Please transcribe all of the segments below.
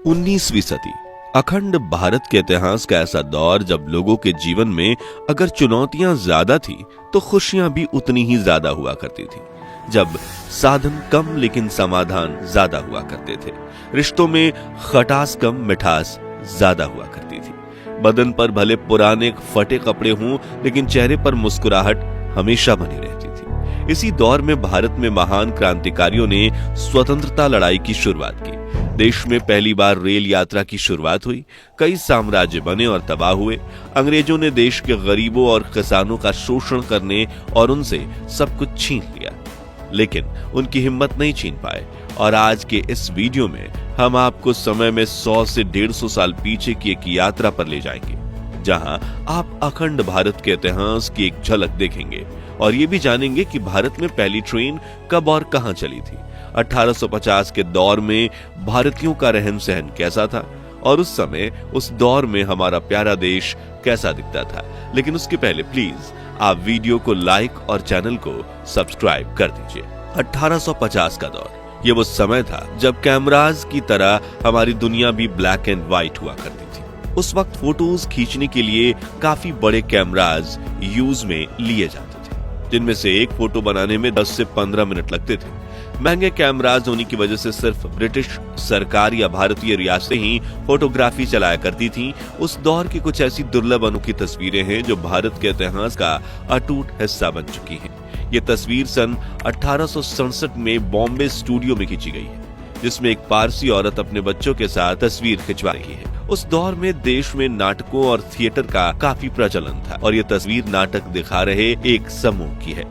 19वीं सदी अखंड भारत के इतिहास का ऐसा दौर जब लोगों के जीवन में अगर चुनौतियां ज्यादा थी तो खुशियां भी उतनी ही ज्यादा हुआ करती थी। जब साधन कम लेकिन समाधान ज्यादा हुआ करते थे। रिश्तों में खटास कम मिठास ज्यादा हुआ करती थी। बदन पर भले पुराने फटे कपड़े हों लेकिन चेहरे पर मुस्कुराहट हमेशा बनी रहती थी। इसी दौर में भारत में महान क्रांतिकारियों ने स्वतंत्रता लड़ाई की शुरुआत की। देश में पहली बार रेल यात्रा की शुरुआत हुई। कई साम्राज्य बने और तबाह हुए। अंग्रेजों ने देश के गरीबों और किसानों का शोषण करने और उनसे सब कुछ छीन लिया, लेकिन उनकी हिम्मत नहीं छीन पाए। और आज के इस वीडियो में हम आपको समय में 100 से 150 साल पीछे की एक यात्रा पर ले जाएंगे, जहां आप अखंड भारत के इतिहास की एक झलक देखेंगे और ये भी जानेंगे कि भारत में पहली ट्रेन कब और कहां चली थी। 1850 के दौर में भारतीयों का रहन सहन कैसा था और उस समय उस दौर में हमारा प्यारा देश कैसा दिखता था। लेकिन उसके पहले प्लीज आप वीडियो को लाइक और चैनल को सब्सक्राइब कर दीजिए। 1850 का दौर ये वो समय था जब कैमरास की तरह हमारी दुनिया भी ब्लैक एंड व्हाइट हुआ करती थी। उस वक्त फोटोज खींचने के लिए काफी बड़े कैमरास यूज में लिए जाते थे, जिनमें से एक फोटो बनाने में 10 से 15 मिनट लगते थे। महंगे कैमराज होने की वजह से सिर्फ ब्रिटिश सरकार या भारतीय रियासतें ही फोटोग्राफी चलाया करती थीं। उस दौर की कुछ ऐसी दुर्लभ अनोखी तस्वीरें हैं जो भारत के इतिहास का अटूट हिस्सा बन चुकी हैं। ये तस्वीर सन 1867 में बॉम्बे स्टूडियो में खींची गई है, जिसमें एक पारसी औरत अपने बच्चों के साथ तस्वीर खिंचवा रही है। उस दौर में देश में नाटकों और थिएटर का काफी प्रचलन था और ये तस्वीर नाटक दिखा रहे एक समूह की है।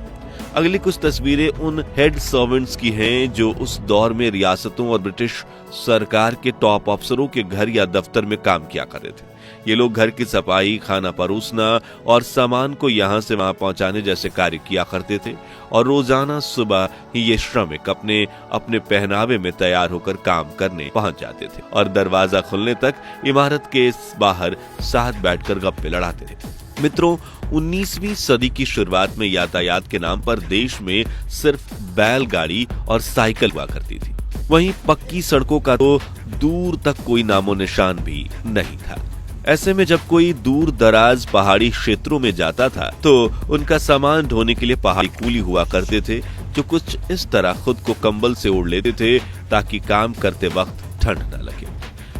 अगली कुछ तस्वीरें उन हेड सर्वेंट्स की हैं जो उस दौर में रियासतों और ब्रिटिश सरकार के टॉप अफसरों के घर या दफ्तर में काम किया करते थे। ये लोग घर की सफाई, खाना परोसना और सामान को यहाँ से वहां पहुंचाने जैसे कार्य किया करते थे और रोजाना सुबह ही ये श्रमिक अपने अपने पहनावे में तैयार होकर काम करने पहुंच जाते थे और दरवाजा खुलने तक इमारत के बाहर साथ बैठकर गप्पे लड़ाते थे। मित्रों, 19वीं सदी की शुरुआत में यातायात के नाम पर देश में सिर्फ बैलगाड़ी और साइकिल हुआ करती थी। वहीं पक्की सड़कों का तो दूर तक कोई नामो निशान भी नहीं था। ऐसे में जब कोई दूर दराज पहाड़ी क्षेत्रों में जाता था तो उनका सामान ढोने के लिए पहाड़ी कूली हुआ करते थे, जो कुछ इस तरह खुद को कंबल से ओढ़ लेते थे ताकि काम करते वक्त ठंड न लगे।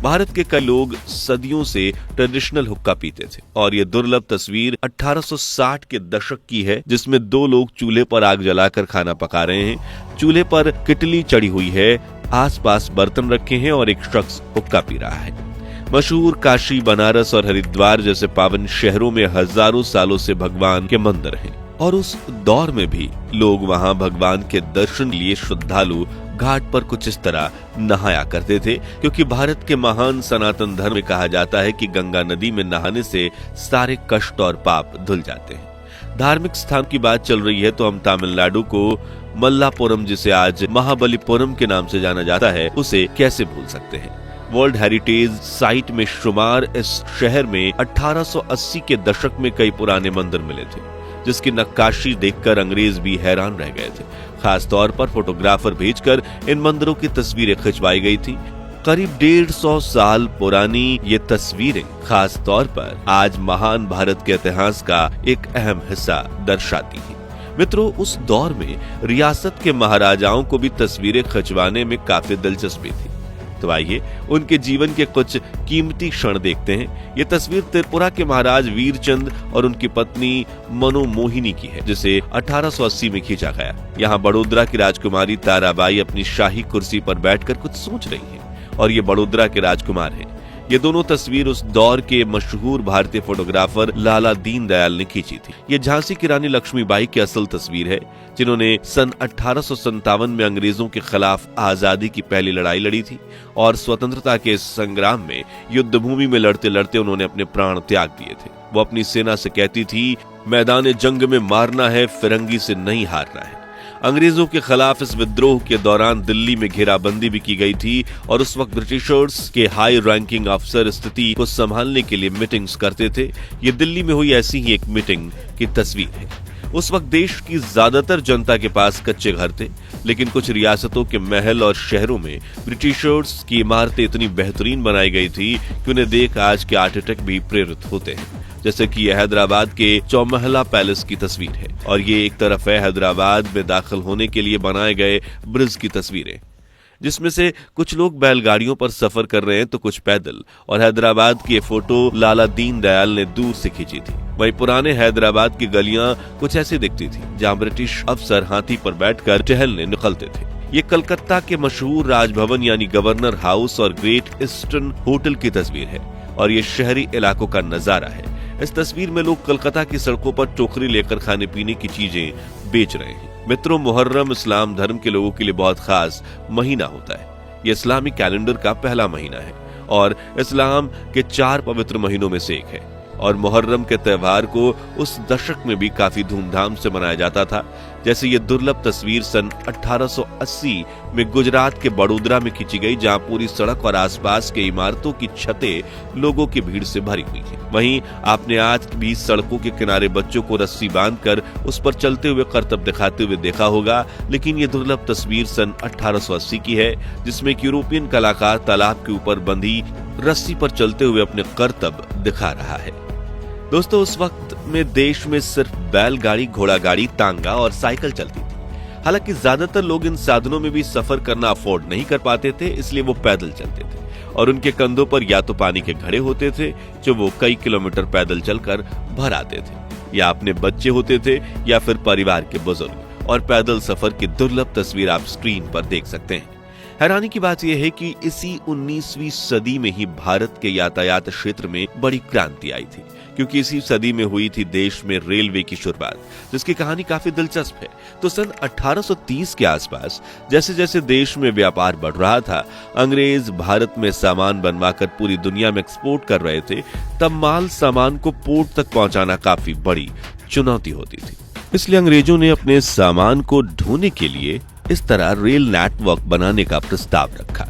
भारत के कई लोग सदियों से ट्रेडिशनल हुक्का पीते थे और ये दुर्लभ तस्वीर 1860 के दशक की है, जिसमें दो लोग चूल्हे पर आग जलाकर खाना पका रहे हैं। चूल्हे पर किटली चढ़ी हुई है, आसपास बर्तन रखे हैं और एक शख्स हुक्का पी रहा है। मशहूर काशी, बनारस और हरिद्वार जैसे पावन शहरों में हजारों सालों से भगवान के मंदिर हैं और उस दौर में भी लोग वहां भगवान के दर्शन के लिए श्रद्धालु घाट पर कुछ इस तरह नहाया करते थे, क्योंकि भारत के महान सनातन धर्म में कहा जाता है कि गंगा नदी में नहाने से सारे कष्ट और पाप धुल जाते हैं। धार्मिक स्थान की बात चल रही है तो हम तमिलनाडु को मल्लापुरम, जिसे आज महाबलीपुरम के नाम से जाना जाता है, उसे कैसे भूल सकते हैं। वर्ल्ड हेरिटेज साइट में शुमार इस शहर में 1880 के दशक में कई पुराने मंदिर मिले थे, जिसकी नक्काशी देखकर अंग्रेज भी हैरान रह गए थे। खास तौर पर फोटोग्राफर भेजकर इन मंदिरों की तस्वीरें खिंचवाई गई थी। करीब 150 साल पुरानी ये तस्वीरें खास तौर पर आज महान भारत के इतिहास का एक अहम हिस्सा दर्शाती हैं। मित्रों, उस दौर में रियासत के महाराजाओं को भी तस्वीरें खिंचवाने में काफी दिलचस्पी थी। तो आइए उनके जीवन के कुछ कीमती क्षण देखते हैं। ये तस्वीर त्रिपुरा के महाराज वीरचंद और उनकी पत्नी मनोमोहिनी की है, जिसे 1880 में खींचा गया। यहाँ बड़ोदरा की राजकुमारी ताराबाई अपनी शाही कुर्सी पर बैठकर कुछ सोच रही हैं और ये बड़ोदरा के राजकुमार हैं। ये दोनों तस्वीर उस दौर के मशहूर भारतीय फोटोग्राफर लाला दीनदयाल ने खींची थी। ये झांसी की रानी लक्ष्मीबाई की असल तस्वीर है, जिन्होंने सन 1857 में अंग्रेजों के खिलाफ आजादी की पहली लड़ाई लड़ी थी और स्वतंत्रता के संग्राम में युद्ध भूमि में लड़ते लड़ते उन्होंने अपने प्राण त्याग दिए थे। वो अपनी सेना से कहती थी, मैदान जंग में मारना है, फिरंगी से नहीं हारना है। अंग्रेजों के खिलाफ इस विद्रोह के दौरान दिल्ली में घेराबंदी भी की गई थी और उस वक्त ब्रिटिशर्स के हाई रैंकिंग अफसर स्थिति को संभालने के लिए मीटिंग्स करते थे। ये दिल्ली में हुई ऐसी ही एक मीटिंग की तस्वीर है। उस वक्त देश की ज्यादातर जनता के पास कच्चे घर थे, लेकिन कुछ रियासतों के महल और शहरों में ब्रिटिशर्स की इमारतें इतनी बेहतरीन बनाई गई थी कि उन्हें देख आज के आर्किटेक्ट भी प्रेरित होते हैं। जैसे कि यह हैदराबाद के चौमहला पैलेस की तस्वीर है, और ये एक तरफ है हैदराबाद में दाखिल होने के लिए बनाए गए ब्रिज की तस्वीरें, जिसमें से कुछ लोग बैलगाड़ियों पर सफर कर रहे हैं तो कुछ पैदल। और हैदराबाद की ये फोटो लाला दीन दयाल ने दूर से खींची थी। वहीं पुराने हैदराबाद की गलियां कुछ ऐसी दिखती थी, जहां ब्रिटिश अफसर हाथी पर बैठकर टहलने निकलते थे। ये कलकत्ता के मशहूर राजभवन यानी गवर्नर हाउस और ग्रेट ईस्टर्न होटल की तस्वीर है, और ये शहरी इलाकों का नजारा है। इस तस्वीर में लोग कलकत्ता की सड़कों पर टोकरी लेकर खाने पीने की चीजें बेच रहे हैं। मित्रों, मुहर्रम इस्लाम धर्म के लोगों के लिए बहुत खास महीना होता है। ये इस्लामी कैलेंडर का पहला महीना है और इस्लाम के 4 पवित्र महीनों में से एक है। और मुहर्रम के त्योहार को उस दशक में भी काफी धूमधाम से मनाया जाता था। जैसे ये दुर्लभ तस्वीर सन 1880 में गुजरात के बड़ोदरा में खींची गई, जहां पूरी सड़क और आसपास के इमारतों की छतें लोगों की भीड़ से भरी हुई थी। वहीं आपने आज भी सड़कों के किनारे बच्चों को रस्सी बांधकर उस पर चलते हुए करतब दिखाते हुए देखा होगा, लेकिन ये दुर्लभ तस्वीर सन 1880 की है, जिसमें एक यूरोपियन कलाकार तालाब के ऊपर बंधी रस्सी पर चलते हुए अपने करतब दिखा रहा है। दोस्तों, उस वक्त में देश में सिर्फ बैलगाड़ी, घोड़ा गाड़ी, तांगा और साइकिल चलती थी। हालांकि ज्यादातर लोग इन साधनों में भी सफर करना अफोर्ड नहीं कर पाते थे, इसलिए वो पैदल चलते थे और उनके कंधों पर या तो पानी के घड़े होते थे जो वो कई किलोमीटर पैदल चलकर भर आते थे, या अपने बच्चे होते थे या फिर परिवार के बुजुर्ग। और पैदल सफर की दुर्लभ तस्वीर आप स्क्रीन पर देख सकते हैं। हैरानी की बात यह है कि इसी 19वीं सदी में ही भारत के यातायात क्षेत्र में बड़ी क्रांति आई थी, क्योंकि इसी सदी में हुई थी देश में रेलवे की शुरुआत, जिसकी कहानी काफी दिलचस्प है। तो सन 1830 के आसपास जैसे जैसे देश में व्यापार बढ़ रहा था, अंग्रेज भारत में सामान बनवाकर पूरी दुनिया में एक्सपोर्ट कर रहे थे, तब माल सामान को पोर्ट तक पहुंचाना काफी बड़ी चुनौती होती थी। इसलिए अंग्रेजों ने अपने सामान को ढोने के लिए इस तरह रेल नेटवर्क बनाने का प्रस्ताव रखा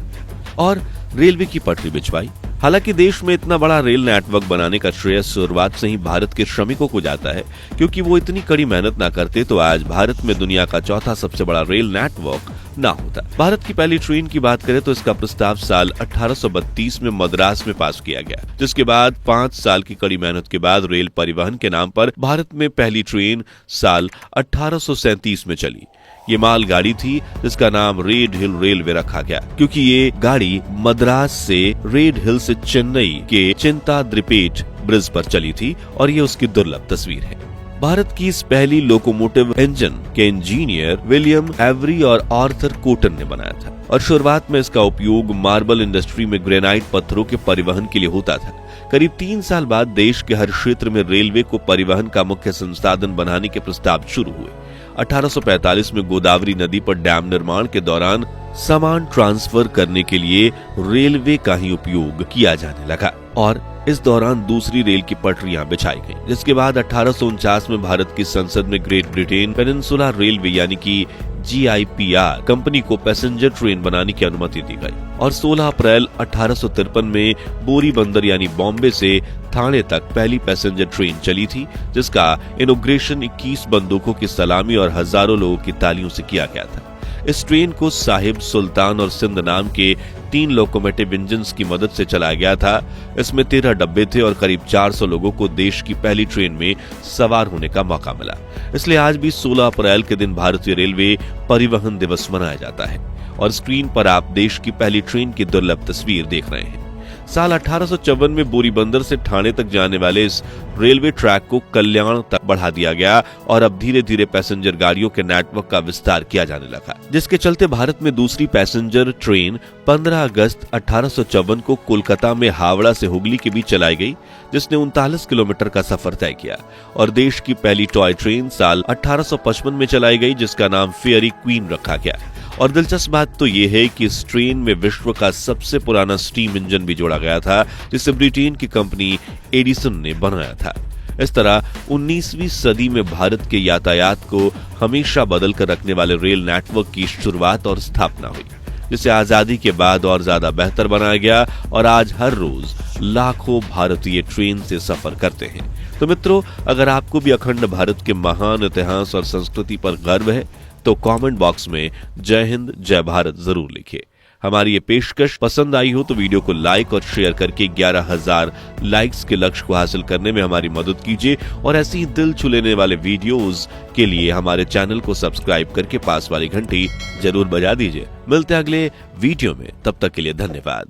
और रेलवे की पटरी बिछवाई। हालांकि देश में इतना बड़ा रेल नेटवर्क बनाने का श्रेय शुरुआत से ही भारत के श्रमिकों को जाता है, क्योंकि वो इतनी कड़ी मेहनत ना करते तो आज भारत में दुनिया का चौथा सबसे बड़ा रेल नेटवर्क ना होता। भारत की पहली ट्रेन की बात करें तो इसका प्रस्ताव साल 1832 में मद्रास में पास किया गया, जिसके बाद 5 साल की कड़ी मेहनत के बाद रेल परिवहन के नाम पर भारत में पहली ट्रेन साल 1837 में चली। ये माल गाड़ी थी जिसका नाम रेड हिल रेलवे रखा गया, क्योंकि ये गाड़ी मद्रास से रेड हिल से चेन्नई के चिंताद्रिपेट ब्रिज पर चली थी, और ये उसकी दुर्लभ तस्वीर है। भारत की इस पहली लोकोमोटिव इंजन के इंजीनियर विलियम एवरी और आर्थर कोटन ने बनाया था, और शुरुआत में इसका उपयोग मार्बल इंडस्ट्री में ग्रेनाइट पत्थरों के परिवहन के लिए होता था। करीब 3 साल बाद देश के हर क्षेत्र में रेलवे को परिवहन का मुख्य संसाधन बनाने के प्रस्ताव शुरू हुए। 1845 में गोदावरी नदी पर डैम निर्माण के दौरान सामान ट्रांसफर करने के लिए रेलवे का ही उपयोग किया जाने लगा, और इस दौरान दूसरी रेल की पटरियां बिछाई गईं, जिसके बाद 1849 में भारत की संसद में ग्रेट ब्रिटेन पेनिनसुला रेलवे यानी कि GIPR कंपनी को पैसेंजर ट्रेन बनाने की अनुमति दी गई, और 16 अप्रैल 1853 में बोरी बंदर यानी बॉम्बे से थाने तक पहली पैसेंजर ट्रेन चली थी, जिसका इनॉग्रेशन 21 बंदूकों की सलामी और हजारों लोगों की तालियों से किया गया था। इस ट्रेन को साहिब, सुल्तान और सिंध नाम के 3 लोकोमोटिव इंजन की मदद से चलाया गया था। इसमें 13 डब्बे थे और करीब 400 लोगों को देश की पहली ट्रेन में सवार होने का मौका मिला। इसलिए आज भी 16 अप्रैल के दिन भारतीय रेलवे परिवहन दिवस मनाया जाता है, और स्क्रीन पर आप देश की पहली ट्रेन की दुर्लभ तस्वीर देख रहे हैं। साल 1854 में बोरीबंदर से ठाणे तक जाने वाले इस रेलवे ट्रैक को कल्याण तक बढ़ा दिया गया, और अब धीरे धीरे पैसेंजर गाड़ियों के नेटवर्क का विस्तार किया जाने लगा, जिसके चलते भारत में दूसरी पैसेंजर ट्रेन 15 अगस्त 1854 को कोलकाता में हावड़ा से हुगली के बीच चलाई गई, जिसने 39 किलोमीटर का सफर तय किया। और देश की पहली टॉय ट्रेन साल 1855 में चलाई गई, जिसका नाम फेयरी क्वीन रखा गया। और दिलचस्प बात तो यह है कि इस ट्रेन में विश्व का सबसे पुराना स्टीम इंजन भी जोड़ा गया था, जिसे ब्रिटेन की कंपनी एडिसन ने बनाया था। इस तरह 19वीं सदी में भारत के यातायात को हमेशा बदल कर रखने वाले रेल नेटवर्क की शुरुआत और स्थापना हुई, जिसे आजादी के बाद और ज्यादा बेहतर बनाया गया, और आज हर रोज लाखों भारतीय ट्रेन से सफर करते हैं। तो मित्रों, अगर आपको भी अखंड भारत के महान इतिहास और संस्कृति पर गर्व है तो कमेंट बॉक्स में जय हिंद जय भारत जरूर लिखिए। हमारी ये पेशकश पसंद आई हो तो वीडियो को लाइक और शेयर करके 11,000 लाइक्स के लक्ष्य को हासिल करने में हमारी मदद कीजिए और ऐसे ही दिल छू लेने वाले वीडियोस के लिए हमारे चैनल को सब्सक्राइब करके पास वाली घंटी जरूर बजा दीजिए। मिलते हैं अगले वीडियो में, तब तक के लिए धन्यवाद।